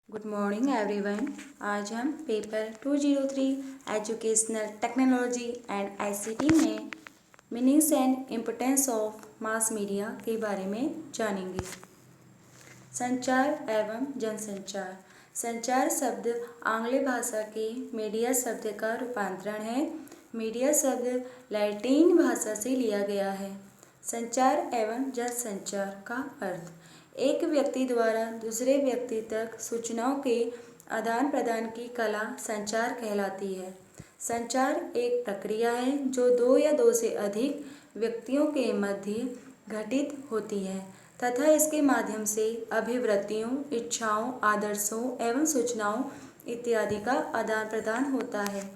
Good morning everyone. आज हम paper 203 educational technology and ICT में meanings and importance of mass media के बारे में जानेंगे। संचार एवं जनसंचार। संचार शब्द आंग्ल भाषा के मीडिया शब्द का रूपांतरण है। मीडिया शब्द लैटिन भाषा से लिया गया है। संचार एवं जनसंचार का अर्थ एक व्यक्ति द्वारा दूसरे व्यक्ति तक सूचनाओं के आदान प्रदान की कला संचार कहलाती है। संचार एक प्रक्रिया है जो दो या दो से अधिक व्यक्तियों के मध्य घटित होती है तथा इसके माध्यम से अभिव्यक्तियों, इच्छाओं, आदर्शों एवं सूचनाओं इत्यादि का आदान प्रदान होता है।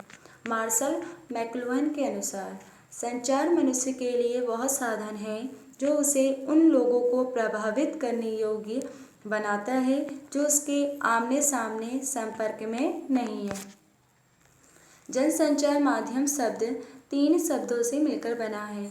मार्शल मैकलुहन के अनुसार संचार मनुष्य के लिए वह साधन है जो उसे उन लोगों को प्रभावित करने योग्य बनाता है जो उसके आमने सामने संपर्क में नहीं है। जनसंचार माध्यम शब्द 3 शब्दों से मिलकर बना है।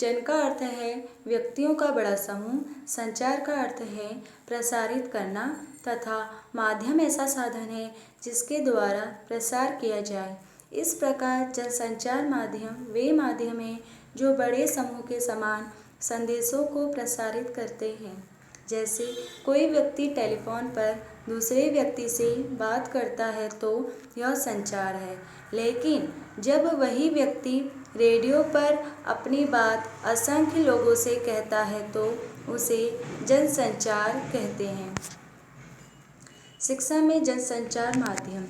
जन का अर्थ है व्यक्तियों का बड़ा समूह, संचार का अर्थ है प्रसारित करना तथा माध्यम ऐसा साधन है जिसके द्वारा प्रसार किया जाए। इस प्रकार जनसंचार माध्यम वे माध्यम हैं जो बड़े समूह के समान संदेशों को प्रसारित करते हैं। जैसे कोई व्यक्ति टेलीफोन पर दूसरे व्यक्ति से बात करता है तो यह संचार है, लेकिन जब वही व्यक्ति रेडियो पर अपनी बात असंख्य लोगों से कहता है तो उसे जनसंचार कहते हैं। शिक्षा में जनसंचार माध्यम।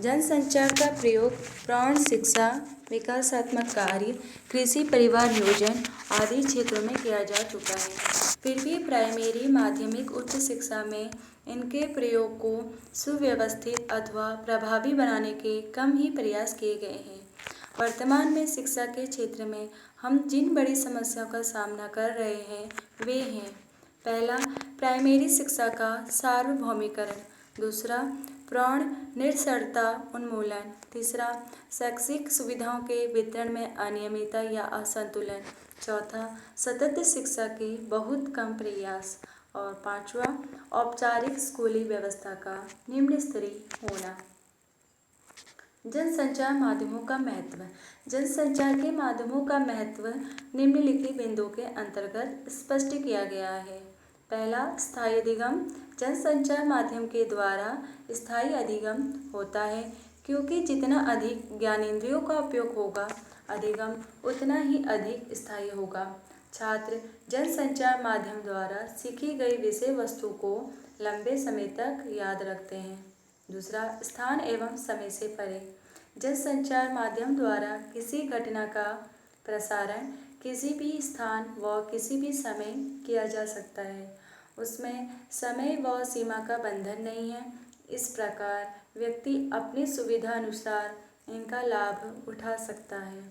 जनसंचार का प्रयोग प्रौढ़ शिक्षा, विकासात्मक कार्य, कृषि, परिवार नियोजन आदि क्षेत्रों में किया जा चुका है। फिर भी प्राइमरी, माध्यमिक, उच्च शिक्षा में इनके प्रयोग को सुव्यवस्थित अथवा प्रभावी बनाने के कम ही प्रयास किए गए हैं। वर्तमान में शिक्षा के क्षेत्र में हम जिन बड़ी समस्याओं का सामना कर रहे हैं वे हैं: पहला, प्राइमरी शिक्षा का सार्वभौमिकरण। दूसरा, प्रौढ़ निरक्षरता उन्मूलन। तीसरा, शैक्षिक सुविधाओं के वितरण में अनियमितता या असंतुलन। चौथा, सतत शिक्षा के बहुत कम प्रयास। और पांचवा, औपचारिक स्कूली व्यवस्था का निम्न स्तरीय होना। जनसंचार माध्यमों का महत्व। जनसंचार के माध्यमों का महत्व निम्नलिखित बिंदुओं के अंतर्गत स्पष्ट किया गया है। पहला, स्थायी अधिगम। जनसंचार माध्यम के द्वारा स्थायी अधिगम होता है, क्योंकि जितना अधिक ज्ञानेंद्रियों का उपयोग होगा, अधिगम उतना ही अधिक स्थायी होगा। छात्र जनसंचार माध्यम द्वारा सीखी गई विषय वस्तु को लंबे समय तक याद रखते हैं। दूसरा, स्थान एवं समय से परे। जनसंचार माध्यम द्वारा किसी घटना का प्रसारण किसी भी स्थान व किसी भी समय किया जा सकता है। उसमें समय व सीमा का बंधन नहीं है। इस प्रकार व्यक्ति अपनी सुविधा अनुसार इनका लाभ उठा सकता है।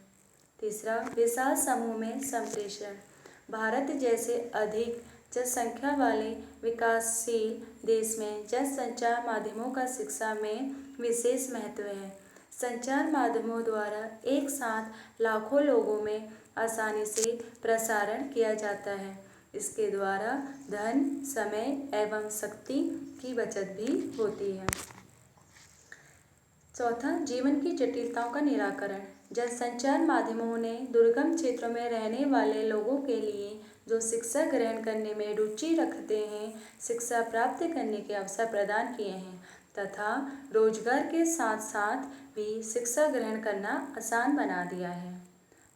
तीसरा, विशाल समूह में संप्रेषण। भारत जैसे अधिक जनसंख्या वाले विकासशील देश में जनसंचार माध्यमों का शिक्षा में विशेष महत्व है। संचार माध्यमों द्वारा एक साथ लाखों लोगों में आसानी से प्रसारण किया जाता है। इसके द्वारा धन, समय एवं शक्ति की बचत भी होती है। चौथा, जीवन की जटिलताओं का निराकरण। जनसंचार माध्यमों ने दुर्गम क्षेत्रों में रहने वाले लोगों के लिए जो शिक्षा ग्रहण करने में रुचि रखते हैं, शिक्षा प्राप्त करने के अवसर प्रदान किए हैं तथा रोजगार के साथ साथ भी शिक्षा ग्रहण करना आसान बना दिया है।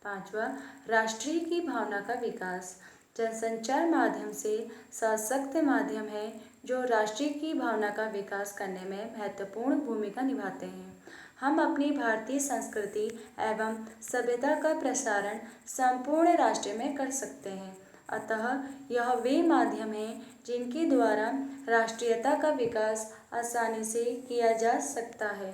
पांचवा, राष्ट्रीय की भावना का विकास। जनसंचार माध्यम से सशक्त माध्यम है जो राष्ट्रीय की भावना का विकास करने में महत्वपूर्ण भूमिका निभाते हैं। हम अपनी भारतीय संस्कृति एवं सभ्यता का प्रसारण संपूर्ण राष्ट्र में कर सकते हैं। अतः यह वे माध्यम हैं जिनके द्वारा राष्ट्रीयता का विकास आसानी से किया जा सकता है।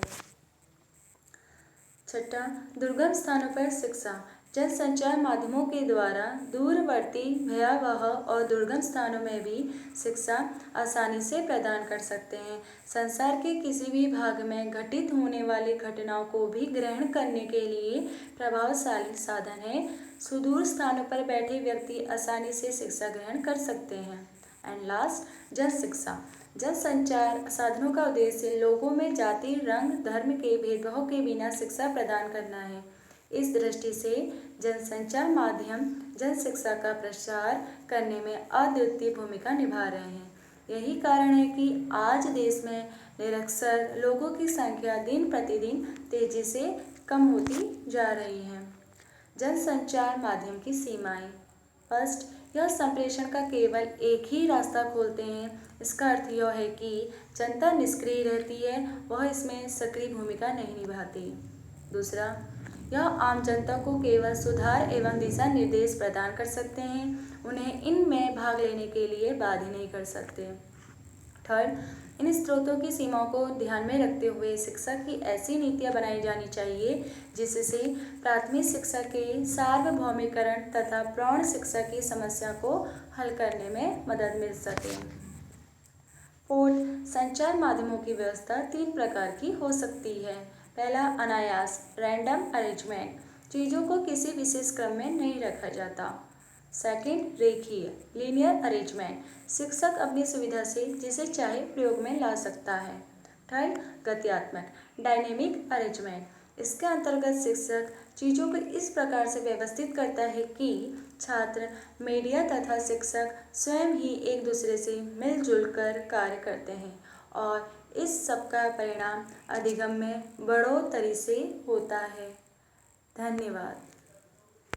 छठा, दुर्गम स्थानों पर शिक्षा। जनसंचार माध्यमों के द्वारा दूरवर्ती, भयावह और दुर्गम स्थानों में भी शिक्षा आसानी से प्रदान कर सकते हैं। संसार के किसी भी भाग में घटित होने वाली घटनाओं को भी ग्रहण करने के लिए प्रभावशाली साधन है। सुदूर स्थानों पर बैठे व्यक्ति आसानी से शिक्षा ग्रहण कर सकते हैं। एंड लास्ट, जन शिक्षा। जनसंचार साधनों का उद्देश्य लोगों में जाति, रंग, धर्म के भेदभाव के बिना शिक्षा प्रदान करना है। इस दृष्टि से जनसंचार माध्यम जनशिक्षा का प्रसार करने में अद्वितीय भूमिका निभा रहे हैं। यही कारण है कि आज देश में निरक्षर लोगों की संख्या दिन प्रतिदिन तेजी से कम होती जा रही है। जनसंचार माध्यम की सीमाएं। फर्स्ट, यह संप्रेषण का केवल एक ही रास्ता खोलते हैं। इसका अर्थ यह है कि जनता निष्क्रिय रहती है, वह इसमें सक्रिय भूमिका नहीं निभाती। दूसरा, यह आम जनता को केवल सुधार एवं दिशा निर्देश प्रदान कर सकते हैं, उन्हें इनमें भाग लेने के लिए बाध्य नहीं कर सकते। थर्ड, इन स्रोतों की सीमाओं को ध्यान में रखते हुए शिक्षा की ऐसी नीतियाँ बनाई जानी चाहिए जिससे प्राथमिक शिक्षा के सार्वभौमिकरण तथा प्रौढ़ शिक्षा की समस्या को हल करने में मदद मिल सके। फोर्थ, संचार माध्यमों की व्यवस्था 3 प्रकार की हो सकती है। पहला, अनायास रैंडम अरेंजमेंट, चीज़ों को किसी विशेष क्रम में नहीं रखा जाता। सेकंड, रेखीय लीनियर अरेंजमेंट, शिक्षक अपनी सुविधा से जिसे चाहे प्रयोग में ला सकता है। थर्ड, गत्यात्मक डायनेमिक अरेंजमेंट, इसके अंतर्गत शिक्षक चीज़ों को इस प्रकार से व्यवस्थित करता है कि छात्र, मीडिया तथा शिक्षक स्वयं ही एक दूसरे से मिलजुल कर कार्य करते हैं और इस सब का परिणाम अधिगम में बढ़ोतरी से होता है। धन्यवाद।